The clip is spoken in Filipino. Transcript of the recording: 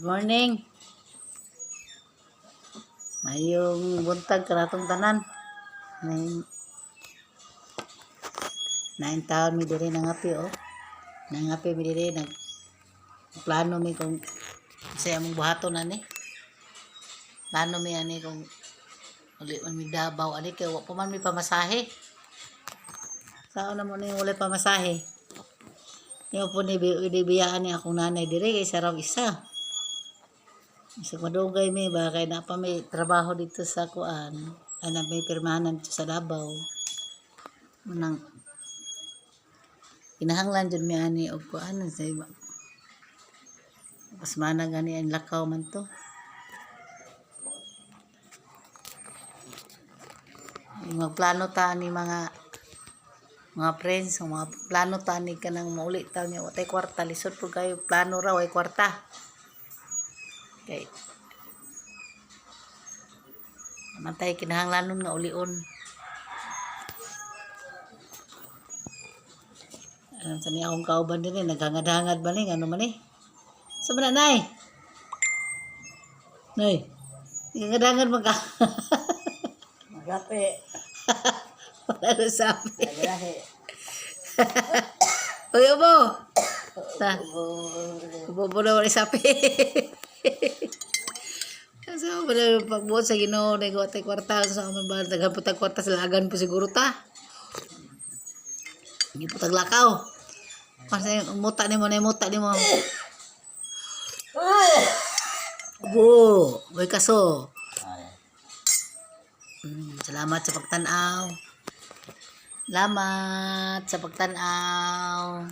Morning. Mayong buntag karatong tanan. Nain taon mi diri nangapi Nangapi mi diri plano mi kung saya mong buhaton ani. Plano mi ani kung uli man mi Davao ani kay wa pa man mi pamasahe. Sao na mo ni wala pamasahe. Yo po ni biyaan ni akong nanay diri kay sarap isa. Sa madugay mi ba kay na pa may trabaho dito sa kuan, ana may permanent sa Davao. Manang kinahanglan jud mi ani og kuan sa iba. Mas mana gani ang lakaw man to. Magplano ta ni mga friends, mga plano ta ni kanang mauli ta niya watay kwarta lisod pud kayo plano raw ay kwarta. Okay. Namatay kinahanglanon nga ulion. Alam sa niya akong kauban din naghangad-hangad ba ni ano man eh. Sa man nay? Nay. Naghangad-hangad man ka. Magape. Wala na sabi. Naglahi. Uy, ubo. Ta. Ubo na wala sabi. Kasi ako pala pagbuot sa Ginoo na ikaw atay kwarta sa amin ba naghamputag kwarta sa lagan po siguro ta. Hindi po taglakaw. Kasi muta ni mo. Ubo. Uy kaso. Salamat sa pagtanaw. Salamat sa pagtanaw.